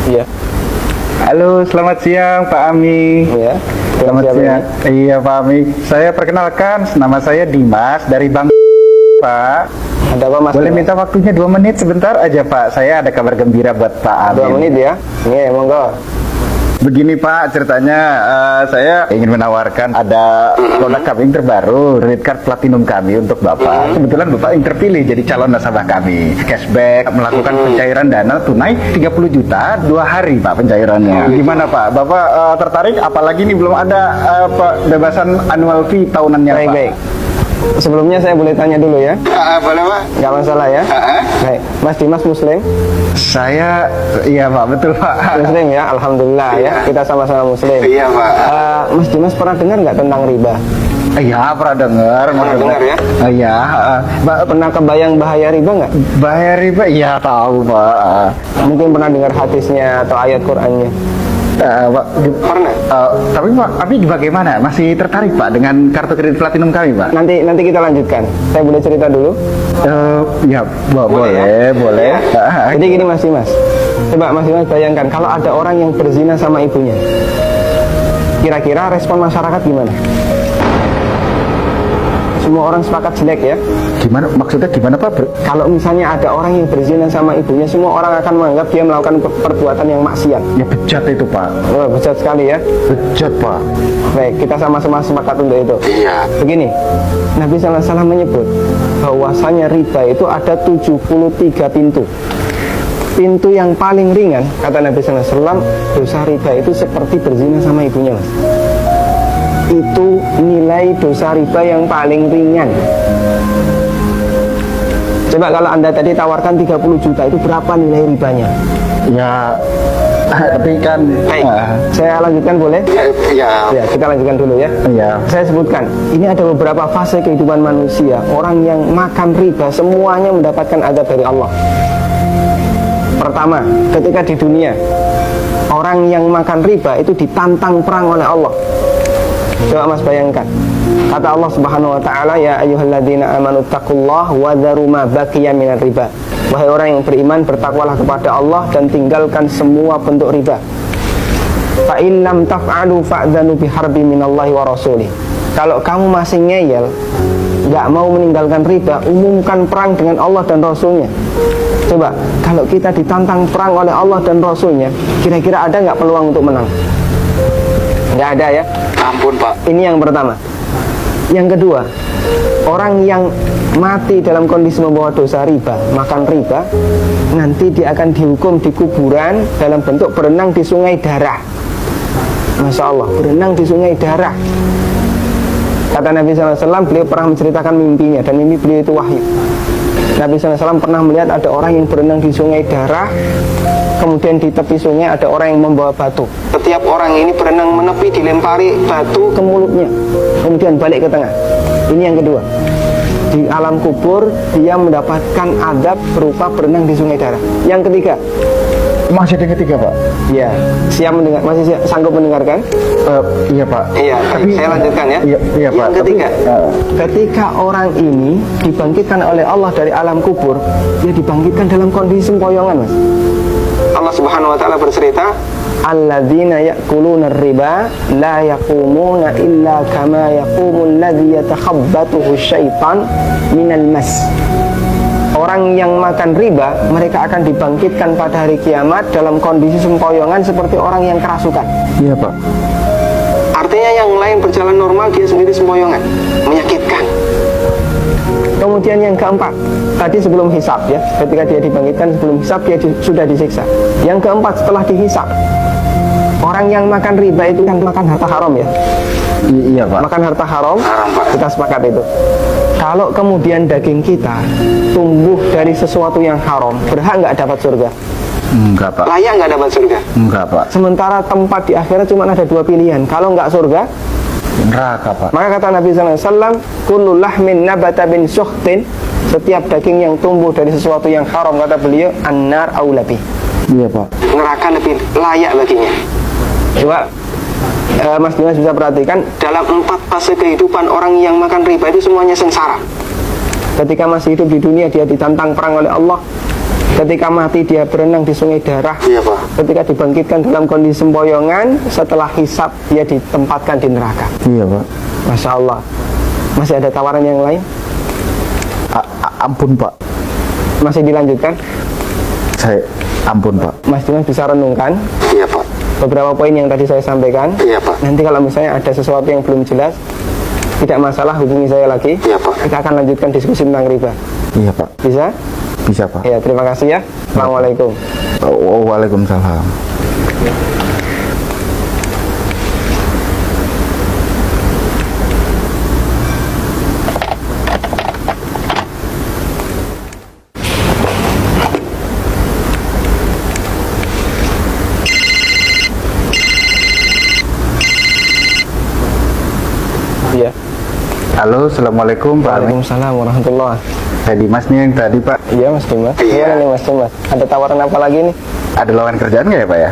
Iya. Halo, selamat siang Pak Ami. Iya. Selamat siang. Iya Pak Ami. Saya perkenalkan, nama saya Dimas dari Bang Pak. Ada apa Mas? Boleh minta waktunya 2 menit sebentar aja Pak. Saya ada kabar gembira buat Pak Ami. 2 menit ya? Iya, monggo. Begini Pak, ceritanya saya ingin menawarkan ada produk kami yang terbaru, Credit Card Platinum kami untuk Bapak. Kebetulan Bapak yang terpilih jadi calon nasabah kami. Cashback, melakukan pencairan dana tunai 30 juta 2 hari Pak pencairannya. Gimana Pak? Bapak tertarik? Apalagi ini belum ada pembebasan annual fee tahunannya Pak. Baik. Sebelumnya saya boleh tanya dulu ya? Boleh Pak? Nggak masalah ya? Baik. Mas Dimas Muslim? Saya, iya Pak, betul Pak. Muslim ya, Alhamdulillah ya. Kita sama-sama Muslim. Iya Pak. Mas Dimas pernah dengar nggak tentang riba? Iya, pernah dengar. Pernah dengar ya? Iya. Pernah kebayang bahaya riba nggak? Bahaya riba? Iya tahu Pak. Mungkin pernah dengar hadisnya atau ayat Qur'annya? Pak, Pernah? tapi Pak, bagaimana? Masih tertarik Pak dengan kartu kredit platinum kami Pak? Nanti kita lanjutkan. Saya boleh cerita dulu? Ya, boleh. Jadi gini Mas Dimas. Coba Mas Dimas bayangkan kalau ada orang yang berzina sama ibunya. Kira-kira respon masyarakat gimana? Semua orang sepakat jelek ya. Gimana? Maksudnya gimana Pak? Kalau misalnya ada orang yang berzina sama ibunya, semua orang akan menganggap dia melakukan perbuatan yang maksiat. Ya bejat itu Pak. Oh, bejat sekali ya. Bejat Pak. Baik, kita sama-sama sepakat untuk itu. Iya. Begini, Nabi SAW menyebut bahwasanya riba itu ada 73 pintu. Pintu yang paling ringan, kata Nabi SAW, dosa riba itu seperti berzina sama ibunya Mas. Itu nilai dosa riba yang paling ringan. Coba kalau Anda tadi tawarkan 30 juta, itu berapa nilai ribanya? Ya, tapi kan Baik, saya lanjutkan boleh? ya. Ya, kita lanjutkan dulu ya. Ya. Saya sebutkan, ini ada beberapa fase kehidupan manusia. Orang yang makan riba semuanya mendapatkan azab dari Allah. Pertama, ketika di dunia, orang yang makan riba itu ditantang perang oleh Allah. Coba Mas bayangkan, kata Allah Subhanahu wa taala, ya ayyuhalladzina amanu taqullaha wa dharu ma baqiya minar riba. Wahai orang yang beriman, bertakwalah kepada Allah dan tinggalkan semua bentuk riba. Fa in lam taf'alu fa'dzanu biharbi minallahi wa rasulih. Kalau kamu masih ngeyel, nggak mau meninggalkan riba, umumkan perang dengan Allah dan Rasulnya. Coba, kalau kita ditantang perang oleh Allah dan Rasulnya, kira-kira ada nggak peluang untuk menang? Nggak ada ya? Ampun Pak. Ini yang pertama. Yang kedua, orang yang mati dalam kondisi membawa dosa riba, makan riba, nanti dia akan dihukum di kuburan dalam bentuk berenang di sungai darah. Masya Allah, berenang di sungai darah. Kata Nabi SAW, beliau pernah menceritakan mimpinya, dan mimpi beliau itu wahyu. Nabi SAW pernah melihat ada orang yang berenang di sungai darah, kemudian di tepi sungai ada orang yang membawa batu. Setiap orang ini berenang menepi, dilempari batu ke mulutnya, kemudian balik ke tengah. Ini yang kedua. Di alam kubur dia mendapatkan azab berupa berenang di sungai darah. Yang ketiga, Masih ada yang ketiga Pak? ya, siap mendengar, masih sanggup mendengarkan? Iya Pak. Iya, tapi saya lanjutkan ya. Iya Pak. Yang ketiga, ketika orang ini dibangkitkan oleh Allah dari alam kubur, dia dibangkitkan dalam kondisi sempoyongan Mas. Allah Subhanahu wa taala bercerita, alladzina ya'kuluna riba la yaqumuna illa kama yaqumul ladzi yatakhabbathu syaitan minal mas. Orang yang makan riba, mereka akan dibangkitkan pada hari kiamat dalam kondisi sempoyongan seperti orang yang kerasukan. Iya Pak. Artinya yang lain berjalan normal, dia sendiri sempoyongan, menyakitkan. Kemudian yang keempat, tadi sebelum hisab ya, ketika dia dibangkitkan sebelum hisab dia sudah disiksa. Yang keempat, setelah dihisab, orang yang makan riba itu kan makan harta haram ya. Iya Pak. Makan harta haram, kita sepakat itu. Kalau kemudian daging kita tumbuh dari sesuatu yang haram, berhak nggak dapat surga? Enggak Pak. Layak nggak dapat surga? Enggak Pak. Sementara tempat di akhirat cuma ada 2 pilihan. Kalau nggak surga, neraka Pak. maka kata Nabi SAW, kullu lahmin nabata bin suhtin, setiap daging yang tumbuh dari sesuatu yang haram, kata beliau, annar aulabi. Iya Pak. Neraka lebih layak baginya. Coba Mas Dimas bisa perhatikan, dalam 4 fase kehidupan orang yang makan riba itu semuanya sengsara. Ketika masih hidup di dunia, dia ditantang perang oleh Allah, Ketika mati dia berenang di sungai darah. Iya Pak. Ketika dibangkitkan dalam kondisi sempoyongan, setelah hisab dia ditempatkan di neraka. Iya Pak. Masya Allah. Masih ada tawaran yang lain? Ampun Pak. Masih dilanjutkan? Saya ampun Pak. Mas Dimas bisa renungkan Iya Pak. beberapa poin yang tadi saya sampaikan. Iya Pak. Nanti kalau misalnya ada sesuatu yang belum jelas, tidak masalah, hubungi saya lagi. Iya Pak. Kita akan lanjutkan diskusi tentang riba. Iya Pak. Bisa? Bisa Pak. Ya, terima kasih ya. Assalamualaikum. Waalaikumsalam. Iya. Halo, assalamualaikum Pak. Waalaikumsalam warahmatullahi. Saya Dimas nih yang tadi Pak. Iya Mas Dimas. Iya. Gimana nih Mas Dimas? Ada tawaran apa lagi nih? Ada lowongan kerjaan nggak ya Pak ya?